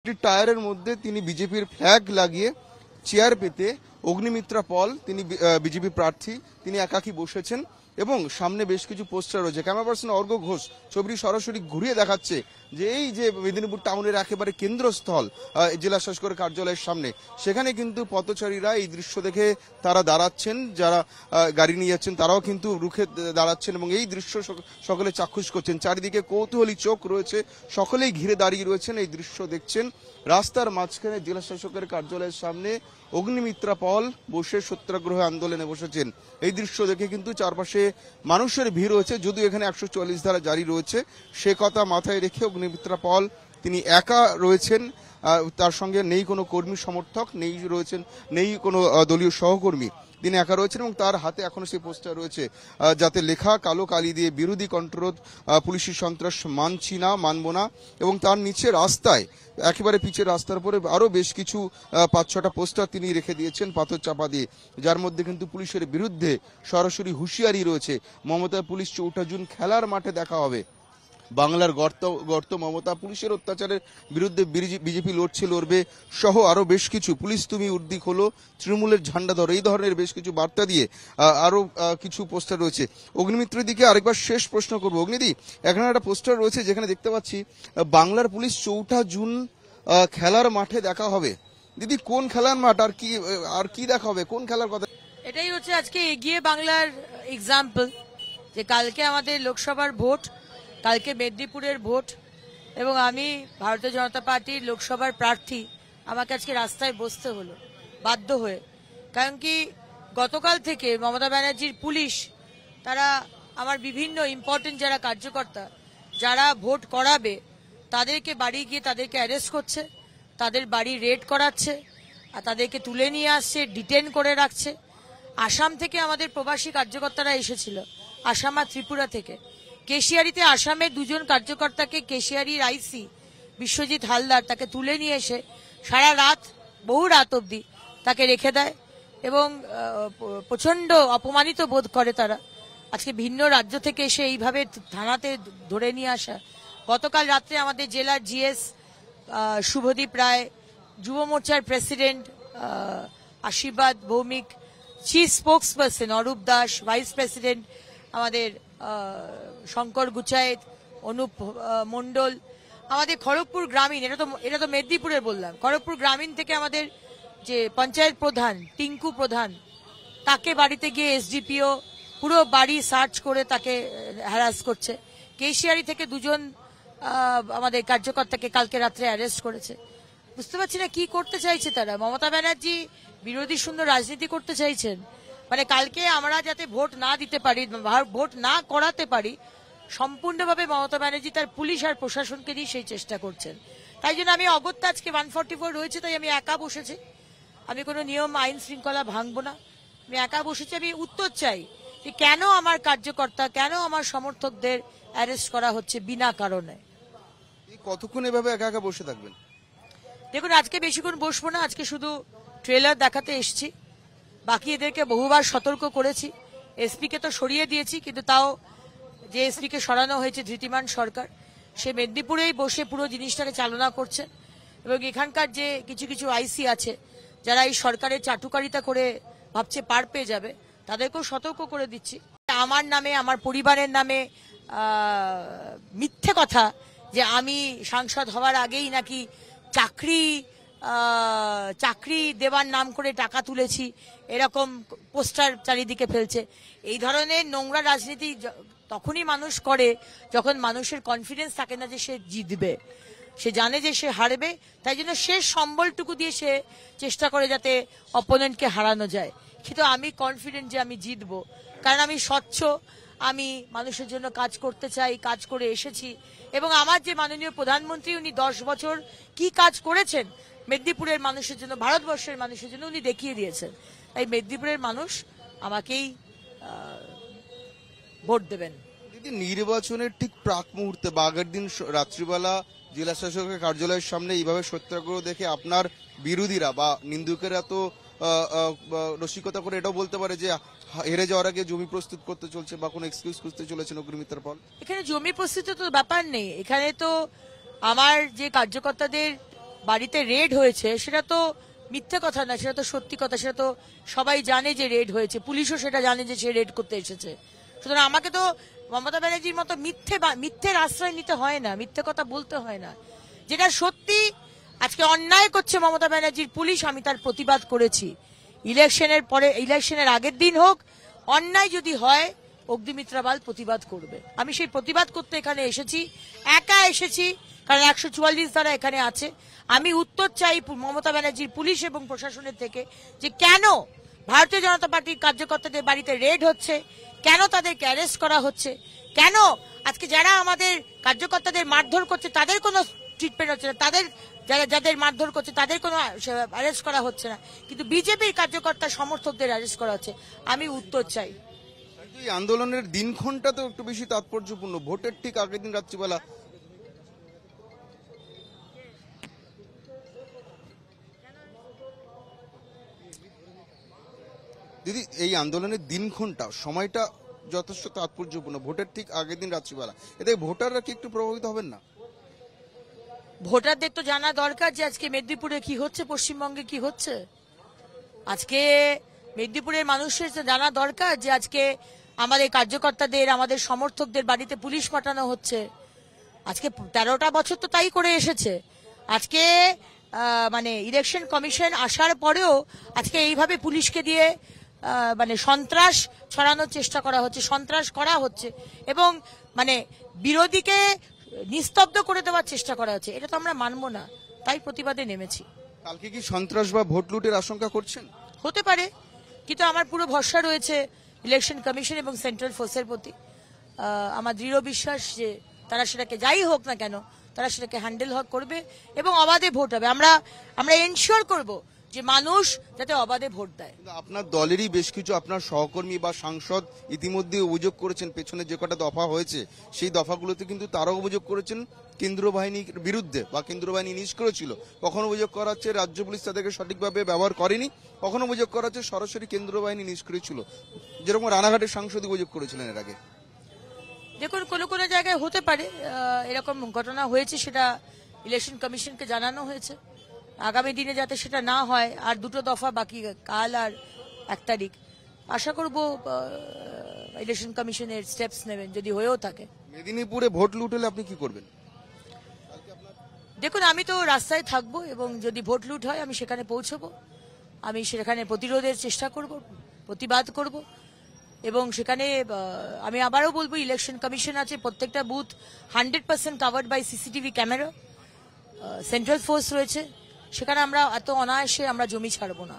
টায়ারের মধ্যে তিনি বিজেপির ফ্ল্যাগ লাগিয়ে চেয়ার পেতে অগ্নিমিত্রা পল তিনি বিজেপি প্রার্থী তিনি একাকী বসেছেন এবং সামনে বেশ কিছু পোস্টার রয়েছে। ক্যামেরা পার্সন অর্ঘ্য ঘোষ ছবিটি সরাসরি ঘুরিয়ে দেখাচ্ছে যে এই যে মেদিনীপুর টাউনের একেবারে কেন্দ্রস্থল জেলা শাসকের কার্যালয়ের সামনে, সেখানে কিন্তু পথচারীরা এই দৃশ্য দেখে তারা দাঁড়াচ্ছেন, যারা গাড়ি নিয়ে যাচ্ছেন তারাও কিন্তু রুখে দাঁড়াচ্ছেন এবং এই দৃশ্য সকলে চাক্ষুষ করছেন। চারিদিকে কৌতূহলী চোখ রয়েছে, সকলেই ঘিরে দাঁড়িয়ে রয়েছেন, এই দৃশ্য দেখছেন। রাস্তার মাঝখানে জেলা শাসকের কার্যালয়ের সামনে অগ্নিমিত্রা পল বসে সত্যাগ্রহ আন্দোলনে বসেছেন। এই দৃশ্য দেখে কিন্তু চারপাশে মানুষের ভিড় রয়েছে, যদিও এখানে 144 ধারা জারি রয়েছে। সে কথা মাথায় রেখে অগ্নিমিত্রা পল তিনি একা রয়েছেন, তার সঙ্গে নেই কোনো কর্মী সমর্থক, নেই কোনো দলীয় সহকর্মী, তিনি একা রয়েছেন এবং তার হাতে এখনো সেই পোস্টার রয়েছে যাতে লেখা কালো কালি দিয়ে বিরোধী কণ্ঠরোধ, পুলিশি সন্ত্রাস মানছি না, মানব না। এবং তার নিচে রাস্তায় একেবারে পিচের রাস্তার উপরে আরো বেশ কিছু 5-6টা পোস্টার তিনি রেখে দিয়েছেন পাথর চাপা দিয়ে, যার মধ্যে কিন্তু পুলিশের বিরুদ্ধে সরাসরি হুঁশিয়ারি রয়েছে। মমতা পুলিশ 4 জুন খেলার মাঠে দেখা হবে, বাংলার গর্ত মমতা, পুলিশের অত্যাচারের বিরুদ্ধে বিজেপি লড়বে সহ আরো বেশ কিছু, পুলিশ তুমি উর্দি খোলো, তৃণমূলের ঝান্ডা ধরো, এই ধরনের বেশ কিছু বার্তা দিয়ে আরো কিছু পোস্টার রয়েছে। অগ্নিমিত্রের দিকে আরেকবার শেষ প্রশ্ন করবো। অগ্নিদি, এখানে একটা পোস্টার রয়েছে যেখানে দেখতে পাচ্ছি বাংলার পুলিশ 4 জুন খেলার মাঠে দেখা হবে। দিদি, কোন খেলার মাঠ আর কি দেখা হবে, কোন খেলার কথা? এটাই হচ্ছে আজকে এগিয়ে বাংলার এক্সাম্পল, যে কালকে আমাদের লোকসভার ভোট, কালকে মেদিনীপুরের ভোট এবং আমি ভারতীয় জনতা পার্টির লোকসভার প্রার্থী। আমাকে আজকে রাস্তায় বসতে হলো বাধ্য হয়ে, কারণ কি গতকাল থেকে মমতা ব্যানার্জির পুলিশ তারা আমার বিভিন্ন ইম্পর্টেন্ট যারা কার্যকর্তা যারা ভোট করাবে তাদেরকে বাড়ি গিয়ে তাদেরকে অ্যারেস্ট করছে, তাদের বাড়ি রেড করাচ্ছে আর তাদেরকে তুলে নিয়ে আসছে, ডিটেন করে রাখছে। আসাম থেকে আমাদের প্রবাসী কার্যকর্তারা এসেছিল, আসাম আর ত্রিপুরা থেকে। কেশিয়ারিতে আসামের 2 জন কার্যকর্তাকে কেশিয়ারির আইসি বিশ্বজিৎ হালদার তাকে তুলে নিয়ে এসে সারা রাত, বহু রাত অবধি তাকে রেখে দেয় এবং প্রচন্ড অপমানিত বোধ করে তারা। আজকে ভিন্ন রাজ্য থেকে এসে এইভাবে থানাতে ধরে নিয়ে আসা। গতকাল রাত্রে আমাদের জেলার জিএস শুভদীপ রায়, যুব মোর্চার প্রেসিডেন্ট আশীর্বাদ Bhowmik, chief spokesperson Arup Das, vice president আমাদের শঙ্কর গুচায়েত, অনুপ মণ্ডল, আমাদের খড়গপুর গ্রামীণ, এটা তো মেদিনীপুরের বললাম, খড়গপুর গ্রামীণ থেকে আমাদের যে পঞ্চায়েত প্রধান টিঙ্কু প্রধান, তাকে বাড়িতে গিয়ে এসডিপিও পুরো বাড়ি সার্চ করে তাকে হ্যারাস করছে। কেশিয়ারি থেকে 2 জন আমাদের কার্যকর্তাকে কালকে রাত্রে অ্যারেস্ট করেছে। বুঝতে পারছি না কি করতে চাইছে তারা। মমতা ব্যানার্জি বিরোধী শূন্য রাজনীতি করতে চাইছেন, মানে কালকে আমরা যাতে ভোট না দিতে পারি, ভোট না করাতে পারি, সম্পূর্ণভাবে মমতা ব্যানার্জি তার পুলিশ আর প্রশাসনকে দিয়ে সেই চেষ্টা করছেন। তাই জন্য আমি অগত্যা আজকে 144 রয়েছে, তাই আমি একা বসেছি। আমি কোনো নিয়ম আইন শৃঙ্খলা ভাঙবো না, আমি একা বসেছি। আমি উত্তর চাই যে কেন আমার কার্যকর্তা, কেন আমার সমর্থকদের অ্যারেস্ট করা হচ্ছে বিনা কারণে। কতক্ষণ এভাবে একা একা বসে থাকবেন? দেখুন, আজকে বেশিক্ষণ বসবো না, আজকে শুধু ট্রেলার দেখাতে এসছি। বাকি এদেরকে বহুবার সতর্ক করেছি, এসপিকে তো সরিয়ে দিয়েছি, কিন্তু তাও যে এসপিকে সরানো হয়েছে ধৃতিমান সরকার, সে মেদিনীপুরেই বসে পুরো জিনিসটাকে চালনা করছে এবং এখানকার যে কিছু আইসি আছে যারা এই সরকারের চাটুকারিতা করে ভাবছে পার পেয়ে যাবে, তাদেরকেও সতর্ক করে দিচ্ছি। আমার নামে, আমার পরিবারের নামে মিথ্যে কথা যে আমি সাংসদ হওয়ার আগেই নাকি চাকরি দেওয়ার নাম করে টাকা তুলেছি, এরকম পোস্টার চারিদিকে ফেলছে। এই ধরনের নোংরা রাজনীতি তখনই মানুষ করে যখন মানুষের কনফিডেন্স থাকে না যে সে জিতবে, সে জানে যে সে হারবে, তাই জন্য শেষ সম্বলটুকু দিয়ে সে চেষ্টা করে যাতে অপোনেন্টকে হারানো যায়। কিন্তু আমি কনফিডেন্ট যে আমি জিতবো, কারণ আমি স্বচ্ছ, আমি মানুষের জন্য কাজ করতে চাই, কাজ করে এসেছি এবং আমার যে মাননীয় প্রধানমন্ত্রী উনি 10 বছর কি কাজ করেছেন মেদিনীপুরের মানুষের জন্য, ভারতবর্ষের মানুষের জন্য উনি দেখিয়ে দিয়েছেন। তাই মেদিনীপুরের মানুষ আমাকেই ভোট দেবেন। দিদি, নির্বাচনের ঠিক প্রাক মুহূর্তে বা আগের দিন রাত্রিবেলা জেলা শাসকের কার্যালয়ের সামনে এইভাবে সত্যাগ্রহ দেখে আপনার বিরোধীরা বা নিন্দুকেরা তো রসিকতা করে এটাও বলতে পারে যে হেরে যাওয়ার আগে জমি প্রস্তুত করতে চলছে বা কোনো এক্সকিউজ খুঁজতে চলেছেন অগ্নিমিত্রা পল। এখানে জমি প্রস্তুত তো ব্যাপার নেই, এখানে তো আমার যে কার্যকর্তাদের বাড়িতে রেড হয়েছে সেটা তো মিথ্যে কথা না, সেটা তো সত্যি কথা। সেটা তো সবাই জানে যে রেড হয়েছে, পুলিশও সেটা জানে যে সে রেড করতে এসেছে। সুতরাং আমাকে তো মমতা ব্যানার্জির মতো মিথ্যের আশ্রয় নিতে হয় না, মিথ্যে কথা বলতে হয় না। যেটা সত্যি, আজকে অন্যায় করছে মমতা ব্যানার্জির পুলিশ, আমি তার প্রতিবাদ করেছি। ইলেকশনের আগের দিন হোক, অন্যায় যদি হয় অগ্নিমিত্রা পাল প্রতিবাদ করবে। আমি সেই প্রতিবাদ করতে এখানে এসেছি, একা এসেছি, কারণ 144 দ্বারা এখানে আছে। আমি উত্তর চাই মমতা ব্যানার্জির পুলিশ এবং প্রশাসনের থেকে, যে কেন ভারতীয় জনতা পার্টির কার্যকর্তাদের বাড়িতে রেড হচ্ছে, কেন তাদেরকে অ্যারেস্ট করা হচ্ছে, কেন আজকে যারা আমাদের কার্যকর্তাদের মারধর করছে তাদের কোনো ট্রিটমেন্ট হচ্ছে না, তাদের যাদের মারধর করছে তাদের কোনো অ্যারেস্ট করা হচ্ছে না, কিন্তু বিজেপির কার্যকর্তা সমর্থকদের অ্যারেস্ট করা হচ্ছে। আমি উত্তর চাই। এই আন্দোলনের দিনক্ষণটা তো একটু বেশি তাৎপর্যপূর্ণ, ভোটের ঠিক আগের দিন রাত্রিবেলা। দিদি, এই আন্দোলনের দিনক্ষণটা, সময়টা যথেষ্ট তাৎপর্যপূর্ণ, ভোটের ঠিক আগের দিন রাত্রিবেলা, এতে ভোটাররা কি একটু প্রভাবিত হবেন না? ভোটারদের তো জানা দরকার যে আজকে মেদিনীপুরে কি হচ্ছে, পশ্চিমবঙ্গে কি হচ্ছে। আজকে মেদিনীপুরের মানুষের জানা দরকার যে আজকে আমাদের কার্যকর্তাদের, আমাদের সমর্থকদের বাড়িতে পুলিশ পাঠানো হচ্ছে। আজকে 13টা বছর তো তাই করে এসেছে। আজকে মানে ইলেকশন কমিশন আসার পরেও আজকে এইভাবে পুলিশকে দিয়ে মানে সন্ত্রাস ছড়ানোর চেষ্টা করা হচ্ছে, সন্ত্রাস করা হচ্ছে, এবং মানে বিরোধীকে নিস্তব্ধ করে দেওয়ার চেষ্টা করা হচ্ছে। এটা তো আমরা মানবো না, তাই প্রতিবাদে নেমেছি। কালকে কি সন্ত্রাস বা ভোট লুটের আশঙ্কা করছেন? হতে পারে, কিন্তু আমার পুরো ভরসা রয়েছে ইলেকশন কমিশন এবং সেন্ট্রাল ফোর্সের প্রতি। আমার দৃঢ় বিশ্বাস যে তারা সেটাকে যাই হোক না কেন, তারা সেটাকে হ্যান্ডেল করবে এবং অবাধে ভোট হবে। আমরা এনশিওর করব যে মানুষ যাতে অবাধে ভোট দেয়। আপনার দলেরই বেশ কিছু আপনার সহকর্মী বা সাংসদ ইতিমধ্যে অভিযোগ করেছেন, পেছনে যে কটা দফা হয়েছে সেই দফাগুলোতে কিন্তু তারাও অভিযোগ করেছেন কেন্দ্রীয় বাহিনীর বিরুদ্ধে, বা কেন্দ্রীয় বাহিনী নিষ্ক্রিয় ছিল। কখনো অভিযোগ করা হচ্ছে রাজ্য পুলিশ তাদেরকে সঠিকভাবে ব্যবহার করেনি, কখনো অভিযোগ করা হচ্ছে সরাসরি কেন্দ্রীয় বাহিনী নিষ্ক্রিয় ছিল, যেরকম রানাঘাটের সাংসদ অভিযোগ করেছিলেন এর আগে। দেখুন, কোনো কোনো জায়গায় হতে পারে এরকম ঘটনা হয়েছে, সেটা ইলেকশন কমিশনকে জানানো হয়েছে। আগামী দিনে যাতে সেটা না হয়, আর 2টো দফা বাকি, কাল আর 1 তারিখ, আশা করব ইলেকশন কমিশনের স্টেপস নেবেন যদি হয়েও থাকে। মেদিনীপুরে ভোট লুট হলে আপনি কি করবেন? দেখুন, আমি তো রাস্তায় থাকবো এবং যদি ভোট লুট হয় আমি সেখানে পৌঁছবো। আমি সেখানে প্রতিরোধের চেষ্টা করব, প্রতিবাদ করব, এবং সেখানে আমি আবারও বলবো ইলেকশন কমিশন আছে, প্রত্যেকটা booth 100% covered by CCTV camera, central force রয়েছে, সেখানে আমরা এত অনায়াসে আমরা জমি ছাড়বো না।